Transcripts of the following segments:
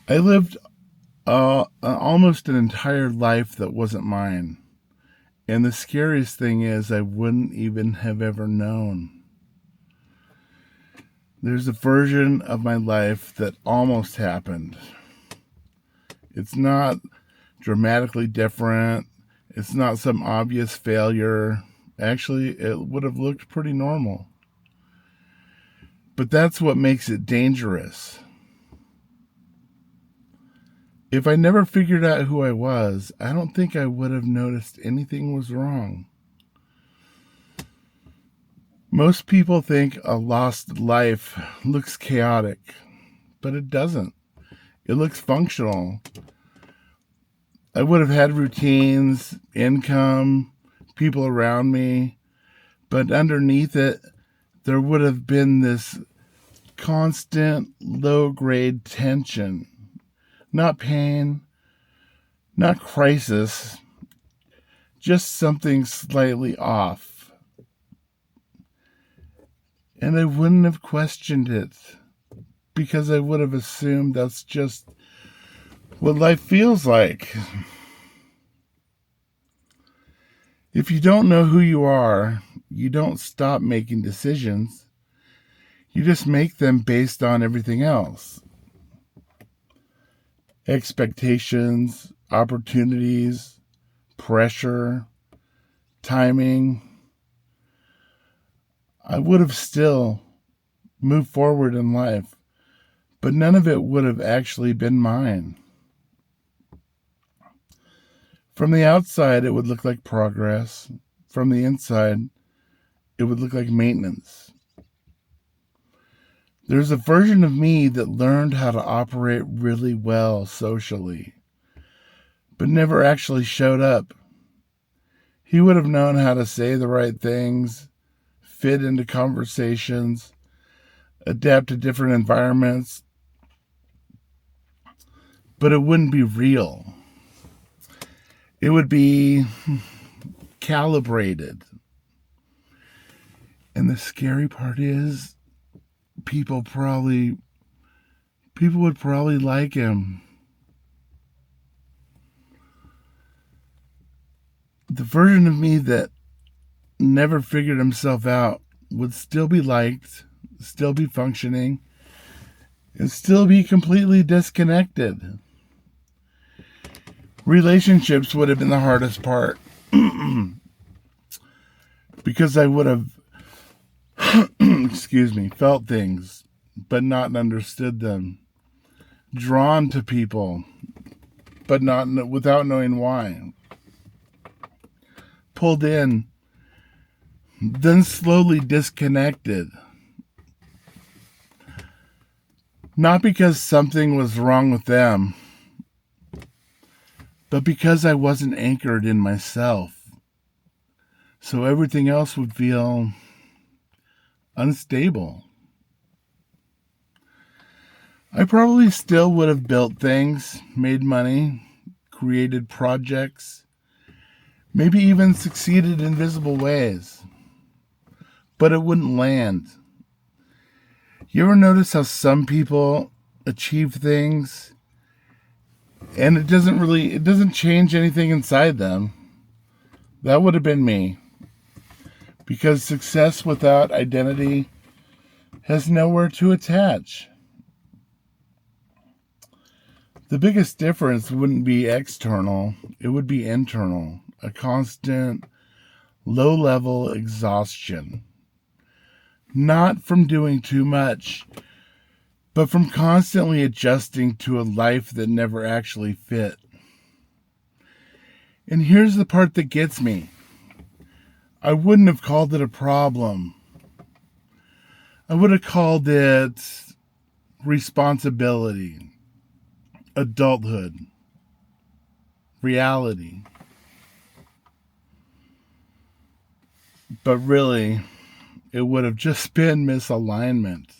I lived almost an entire life that wasn't mine. And the scariest thing is, I wouldn't even have ever known. There's a version of my life that almost happened. It's not dramatically different. It's not some obvious failure. Actually, it would have looked pretty normal. But that's what makes it dangerous. If I never figured out who I was, I don't think I would have noticed anything was wrong. Most people think a lost life looks chaotic, but it doesn't. It looks functional. I would have had routines, income, people around me, but underneath it, there would have been this constant low grade tension. Not pain, not crisis, just something slightly off. And I wouldn't have questioned it because I would have assumed that's just what life feels like. If you don't know who you are, you don't stop making decisions. You just make them based on everything else. Expectations, opportunities, pressure, timing. I would have still moved forward in life, but none of it would have actually been mine. From the outside, it would look like progress. From the inside, it would look like maintenance. There's a version of me that learned how to operate really well socially, but never actually showed up. He would have known how to say the right things, fit into conversations, adapt to different environments, but it wouldn't be real. It would be calibrated. And the scary part is people would probably like him. The version of me that never figured himself out would still be liked, still be functioning, and still be completely disconnected. Relationships would have been the hardest part because I would have felt things but not understood them, drawn to people but not without knowing why, pulled in, then slowly disconnected. Not because something was wrong with them, but because I wasn't anchored in myself. So everything else would feel unstable. I probably still would have built things, made money, created projects, maybe even succeeded in visible ways, but it wouldn't land. You ever notice how some people achieve things and it doesn't change anything inside them? That would have been me. Because success without identity has nowhere to attach. The biggest difference wouldn't be external, it would be internal. A constant, low-level exhaustion. Not from doing too much, but from constantly adjusting to a life that never actually fit. And here's the part that gets me. I wouldn't have called it a problem. I would have called it responsibility, adulthood, reality. But really, it would have just been misalignment.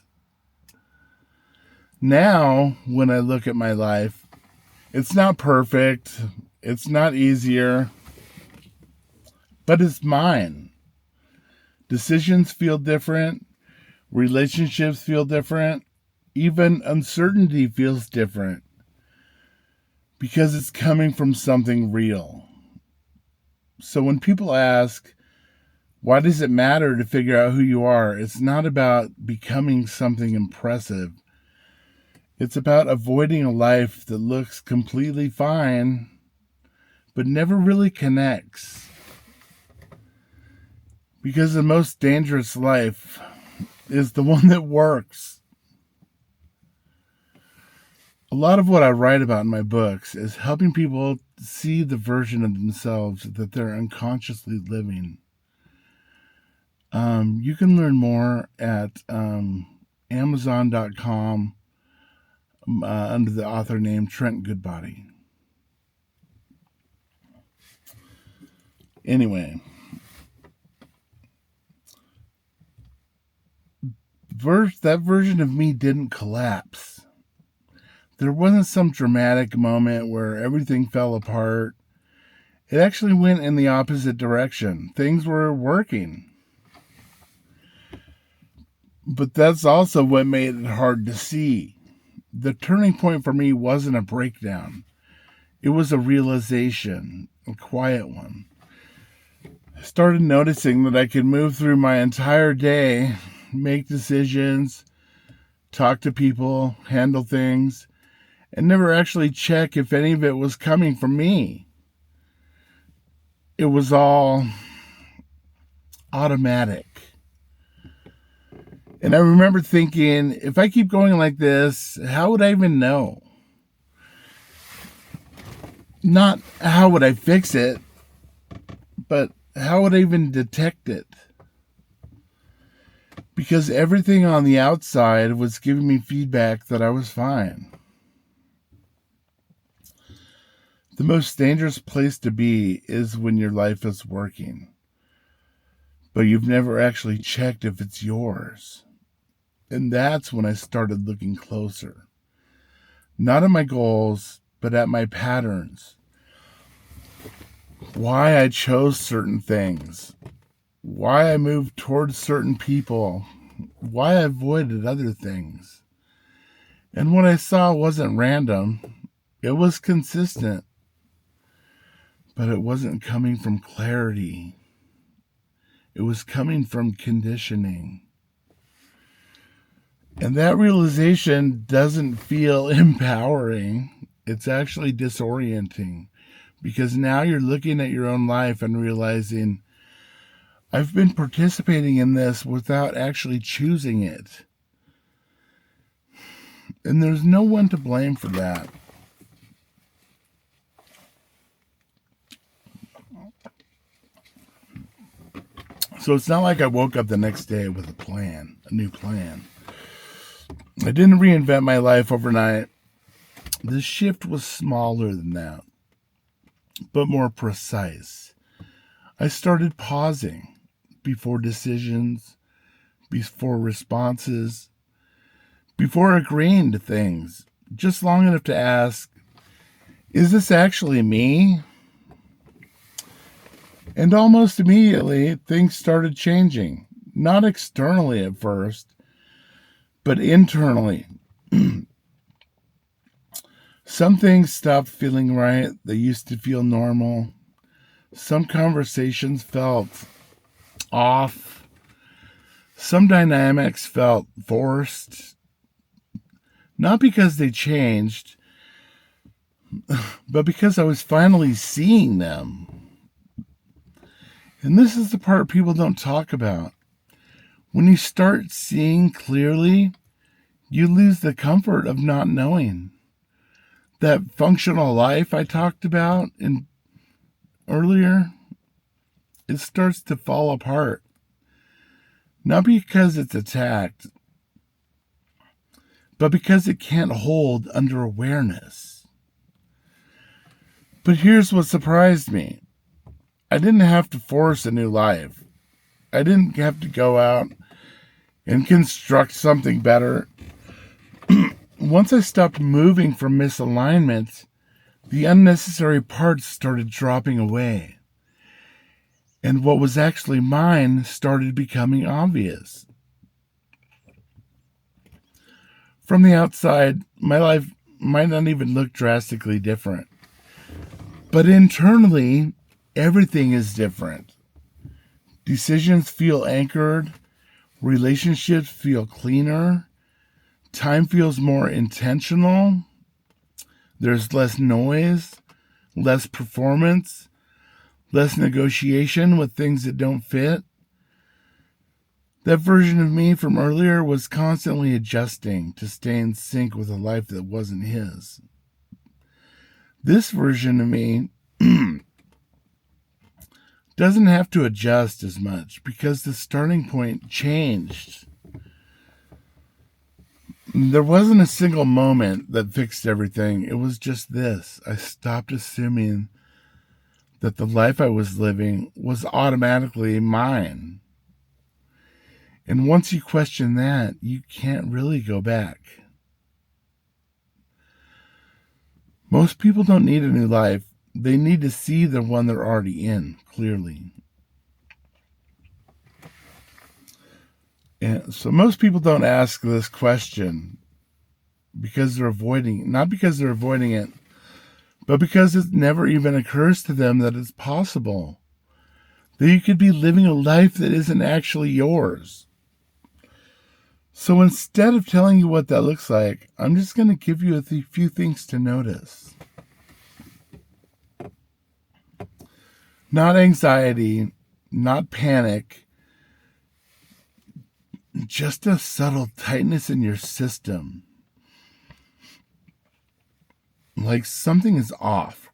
Now, when I look at my life, it's not perfect, it's not easier, but it's mine. Decisions feel different, relationships feel different, even uncertainty feels different. because it's coming from something real. So when people ask, why does it matter to figure out who you are? It's not about becoming something impressive. It's about avoiding a life that looks completely fine, but never really connects. Because the most dangerous life is the one that works. A lot of what I write about in my books is helping people see the version of themselves that they're unconsciously living. You can learn more at Amazon.com under the author name Trent Goodbody. Anyway, that version of me didn't collapse. There wasn't some dramatic moment where everything fell apart. It actually went in the opposite direction. Things were working. But that's also what made it hard to see. The turning point for me wasn't a breakdown. It was a realization, a quiet one. I started noticing that I could move through my entire day, make decisions, talk to people, handle things, and never actually check if any of it was coming from me. It was all automatic. And I remember thinking, if I keep going like this, how would I even know? Not how would I fix it, but how would I even detect it? Because everything on the outside was giving me feedback that I was fine. The most dangerous place to be is when your life is working, but you've never actually checked if it's yours. And that's when I started looking closer. Not at my goals, but at my patterns. Why I chose certain things. Why I moved towards certain people. Why I avoided other things. And what I saw wasn't random. It was consistent. But it wasn't coming from clarity. It was coming from conditioning. And that realization doesn't feel empowering. It's actually disorienting. Because now you're looking at your own life and realizing, I've been participating in this without actually choosing it. And there's no one to blame for that. So it's not like I woke up the next day with a new plan. I didn't reinvent my life overnight. The shift was smaller than that, but more precise. I started pausing before decisions, before responses, before agreeing to things, just long enough to ask, is this actually me? And almost immediately, things started changing. Not externally at first, but internally. Some things stopped feeling right. They used to feel normal. Some conversations felt off. Some dynamics felt forced. Not because they changed, but because I was finally seeing them. And this is the part people don't talk about. When you start seeing clearly, you lose the comfort of not knowing. That functional life I talked about earlier, it starts to fall apart. Not because it's attacked, but because it can't hold under awareness. But here's what surprised me. I didn't have to force a new life. I didn't have to go out and construct something better. Once I stopped moving from misalignment, the unnecessary parts started dropping away. And what was actually mine started becoming obvious. From the outside, my life might not even look drastically different. But internally, everything is different. Decisions feel anchored, relationships feel cleaner, time feels more intentional, there's less noise, less performance, less negotiation with things that don't fit. That version of me from earlier was constantly adjusting to stay in sync with a life that wasn't his. This version of me doesn't have to adjust as much because the starting point changed. There wasn't a single moment that fixed everything. It was just this. I stopped assuming that the life I was living was automatically mine. And once you question that, you can't really go back. Most people don't need a new life. They need to see the one they're already in clearly. And so most people don't ask this question because they're avoiding it. Not because they're avoiding it, but because it never even occurs to them that it's possible. That you could be living a life that isn't actually yours. So instead of telling you what that looks like, I'm just going to give you a few things to notice. Not anxiety, not panic, just a subtle tightness in your system. Like something is off.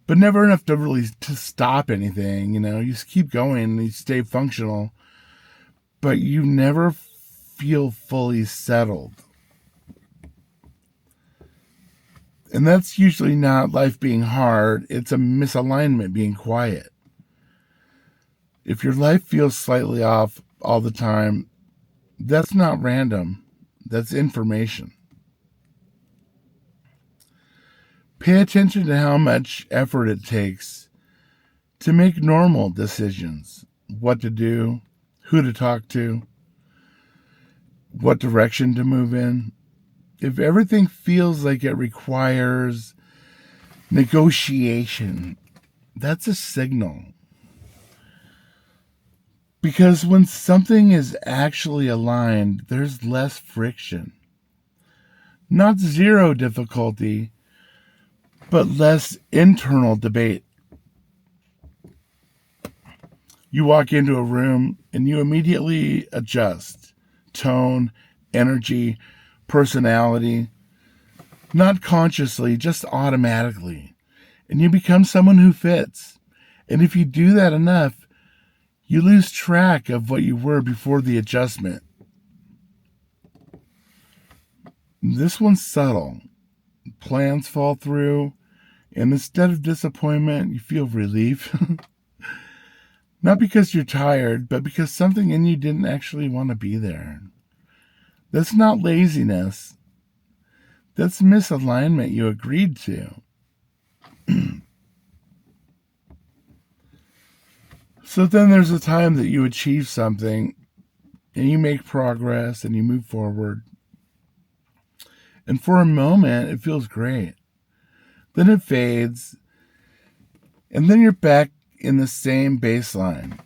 But never enough to really to stop anything, You just keep going and you stay functional. But you never feel fully settled. And that's usually not life being hard. It's a misalignment being quiet. If your life feels slightly off all the time, that's not random. That's information. Pay attention to how much effort it takes to make normal decisions. What to do, who to talk to, what direction to move in. If everything feels like it requires negotiation, that's a signal. Because when something is actually aligned, there's less friction. Not zero difficulty, but less internal debate. You walk into a room and you immediately adjust tone, energy, personality, not consciously, just automatically. And you become someone who fits. And if you do that enough, you lose track of what you were before the adjustment. This one's subtle. Plans fall through, and instead of disappointment, you feel relief. Not because you're tired, but because something in you didn't actually want to be there. That's not laziness. That's misalignment you agreed to. So then there's a time that you achieve something and you make progress and you move forward. And for a moment, it feels great. Then it fades. And then you're back in the same baseline.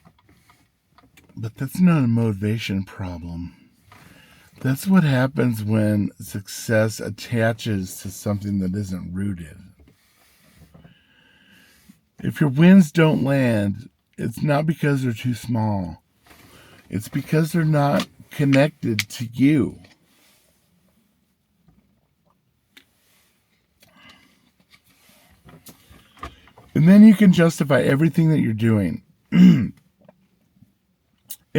But that's not a motivation problem. That's what happens when success attaches to something that isn't rooted. If your wins don't land, it's not because they're too small. It's because they're not connected to you. And then you can justify everything that you're doing. It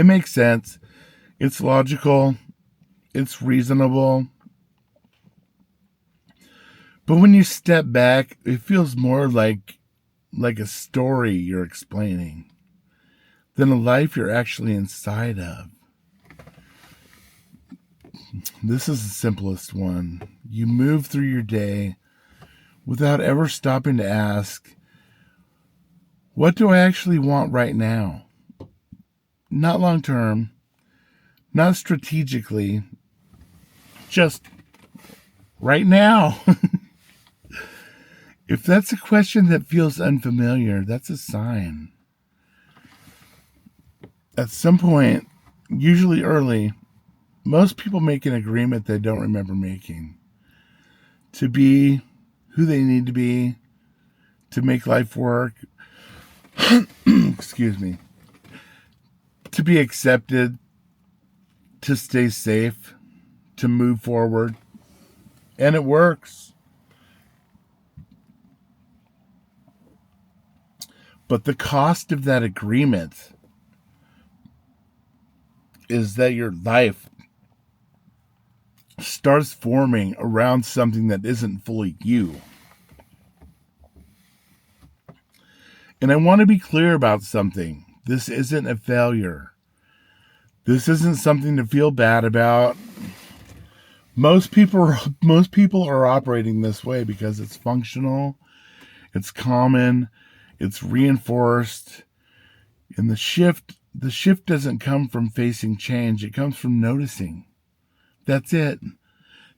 makes sense. It's logical. It's reasonable. But when you step back, it feels more like a story you're explaining than a life you're actually inside of. This is the simplest one. You move through your day without ever stopping to ask, what do I actually want right now? Not long term, not strategically, just right now. If that's a question that feels unfamiliar, that's a sign. At some point, usually early, most people make an agreement they don't remember making to be who they need to be, to make life work, excuse me, to be accepted, to stay safe, to move forward. And it works. But the cost of that agreement is that your life starts forming around something that isn't fully you. And I want to be clear about something. This isn't a failure. This isn't something to feel bad about. Most people are operating this way because it's functional, it's common, it's reinforced. And the shift doesn't come from facing change, it comes from noticing. That's it.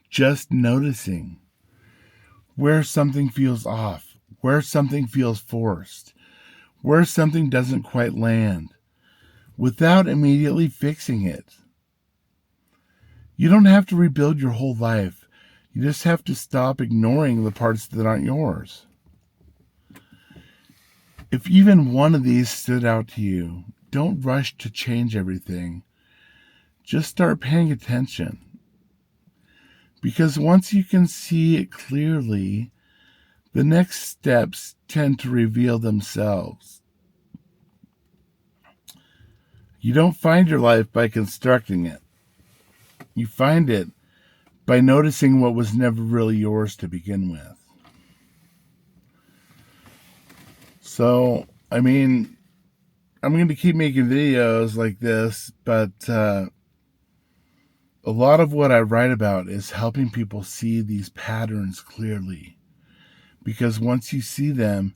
Just noticing where something feels off, where something feels forced, where something doesn't quite land, without immediately fixing it. You don't have to rebuild your whole life. You just have to stop ignoring the parts that aren't yours. If even one of these stood out to you, don't rush to change everything. Just start paying attention. Because once you can see it clearly, the next steps tend to reveal themselves. You don't find your life by constructing it. You find it by noticing what was never really yours to begin with. So, I mean, I'm going to keep making videos like this, but a lot of what I write about is helping people see these patterns clearly. Because once you see them,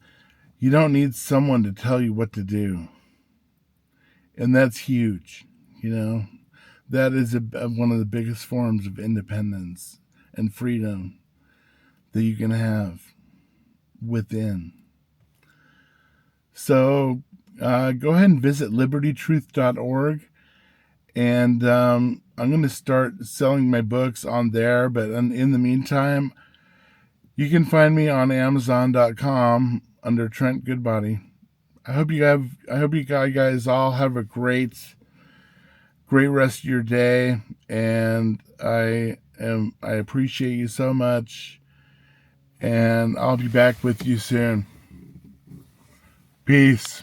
you don't need someone to tell you what to do. And that's huge, you know. That is one of the biggest forms of independence and freedom that you can have within. So go ahead and visit libertytruth.org. And I'm going to start selling my books on there. But in the meantime, you can find me on Amazon.com under Trent Goodbody. I hope you guys all have a great rest of your day, and I appreciate you so much, and I'll be back with you soon. Peace.